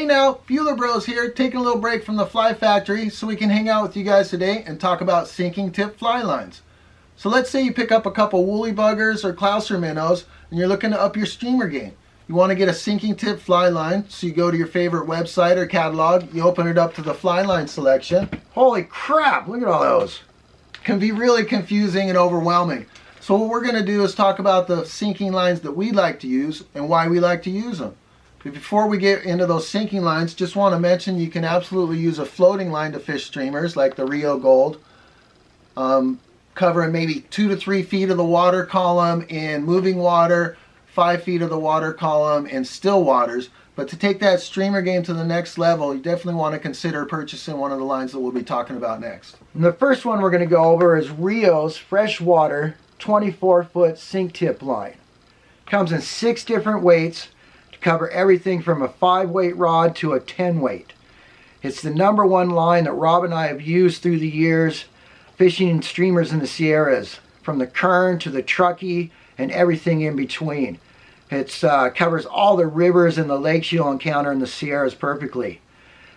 now, Buhler Bros here, taking a little break from the fly factory so we can hang out with you guys today and talk about sinking tip fly lines. So let's say you pick up a couple woolly buggers or Clouser minnows and you're looking to up your streamer game. You want to get a sinking tip fly line, so you go to your favorite website or catalog, you open it up to the fly line selection. Holy crap, look at all those. Can be really confusing and overwhelming. So what we're going to do is talk about the sinking lines that we like to use and why we like to use them. But before we get into those sinking lines, just want to mention you can absolutely use a floating line to fish streamers like the Rio Gold, covering maybe 2 to 3 feet of the water column in moving water, 5 feet of the water column in still waters. But to take that streamer game to the next level, you definitely want to consider purchasing one of the lines that we'll be talking about next. And the first one we're going to go over is Rios Freshwater 24-foot sink tip line. Comes in 6 different weights to cover everything from a 5-weight rod to a 10-weight. It's the #1 line that Rob and I have used through the years fishing streamers in the Sierras, from the Kern to the Truckee and everything in between. It covers all the rivers and the lakes you'll encounter in the Sierras perfectly.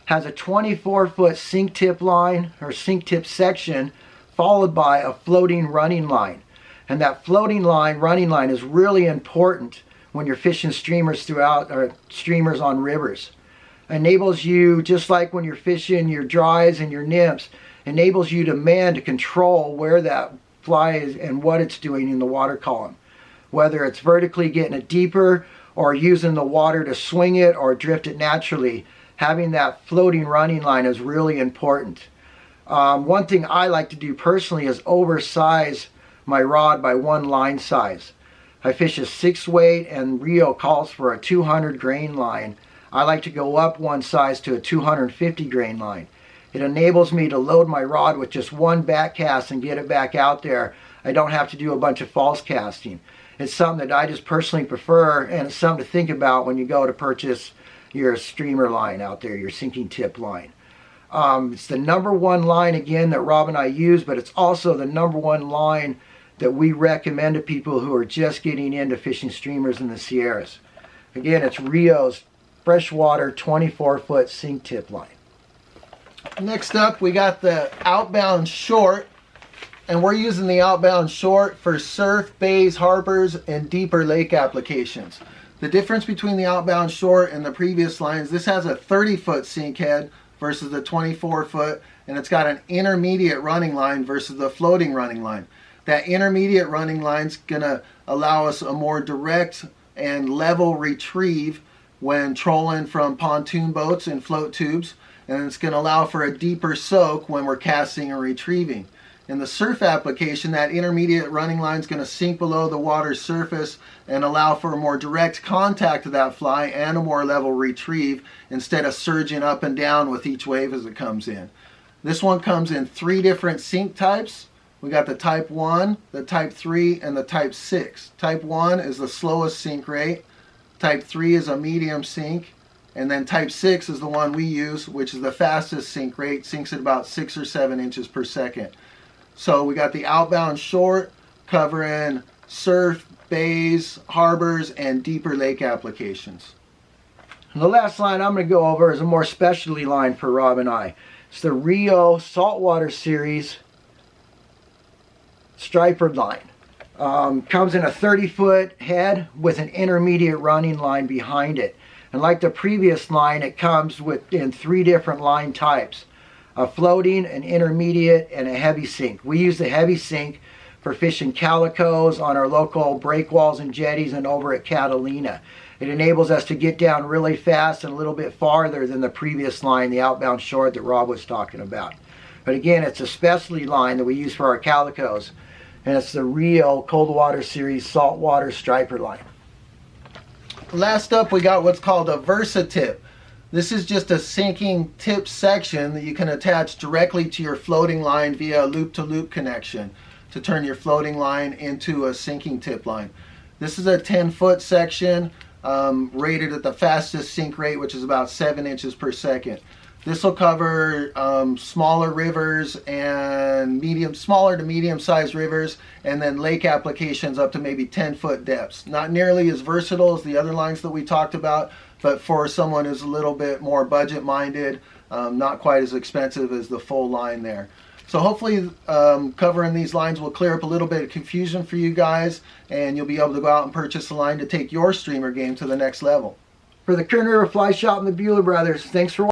Has a 24-foot sink tip line or sink tip section followed by a floating running line. And that floating line, running line, is really important when you're fishing streamers streamers on rivers. Enables you, just like when you're fishing your dries and your nymphs, enables you to control where that fly is and what it's doing in the water column. Whether it's vertically getting it deeper or using the water to swing it or drift it naturally, having that floating running line is really important. One thing I like to do personally is oversize my rod by 1 line size. I fish a 6-weight and Rio calls for a 200 grain line. I like to go up 1 size to a 250 grain line. It enables me to load my rod with just 1 back cast and get it back out there. I don't have to do a bunch of false casting. It's something that I just personally prefer, and it's something to think about when you go to purchase your streamer line out there, your sinking tip line. It's the #1 line again that Rob and I use, but it's also the #1 line that we recommend to people who are just getting into fishing streamers in the Sierras. Again, it's Rios Freshwater 24-foot sink tip line. Next up, we got the Outbound Short, and we're using the Outbound Short for surf, bays, harbors, and deeper lake applications. The difference between the Outbound Short and the previous lines, this has a 30-foot sink head versus the 24-foot, and it's got an intermediate running line versus the floating running line. That intermediate running line's gonna allow us a more direct and level retrieve when trolling from pontoon boats and float tubes, and it's gonna allow for a deeper soak when we're casting or retrieving. In the surf application, that intermediate running line is going to sink below the water's surface and allow for a more direct contact of that fly and a more level retrieve instead of surging up and down with each wave as it comes in. This one comes in 3 different sink types. We got the Type 1, the Type 3, and the Type 6. Type 1 is the slowest sink rate. Type 3 is a medium sink. And then Type 6 is the one we use, which is the fastest sink rate, sinks at about 6 or 7 inches per second. So we got the Outbound Short covering surf, bays, harbors, and deeper lake applications. And the last line I'm going to go over is a more specialty line for Rob and I. It's the Rio Saltwater Series striper line. Comes in a 30-foot head with an intermediate running line behind it. And like the previous line, it comes in 3 different line types. A floating, an intermediate, and a heavy sink. We use the heavy sink for fishing calicos on our local breakwalls and jetties and over at Catalina. It enables us to get down really fast and a little bit farther than the previous line, the Outbound Short that Rob was talking about. But again, it's a specialty line that we use for our calicos, and it's the Rio Cold Water Series Saltwater Striper line. Last up, we got what's called a Versatil. This is just a sinking tip section that you can attach directly to your floating line via a loop-to-loop connection to turn your floating line into a sinking tip line. This is a 10-foot section rated at the fastest sink rate, which is about 7 inches per second. This will cover smaller rivers and smaller to medium-sized rivers, and then lake applications up to maybe 10-foot depths. Not nearly as versatile as the other lines that we talked about, but for someone who's a little bit more budget minded, not quite as expensive as the full line there. So hopefully covering these lines will clear up a little bit of confusion for you guys, and you'll be able to go out and purchase a line to take your streamer game to the next level. For the Kern River Fly Shop and the Buhler Brothers, thanks for watching.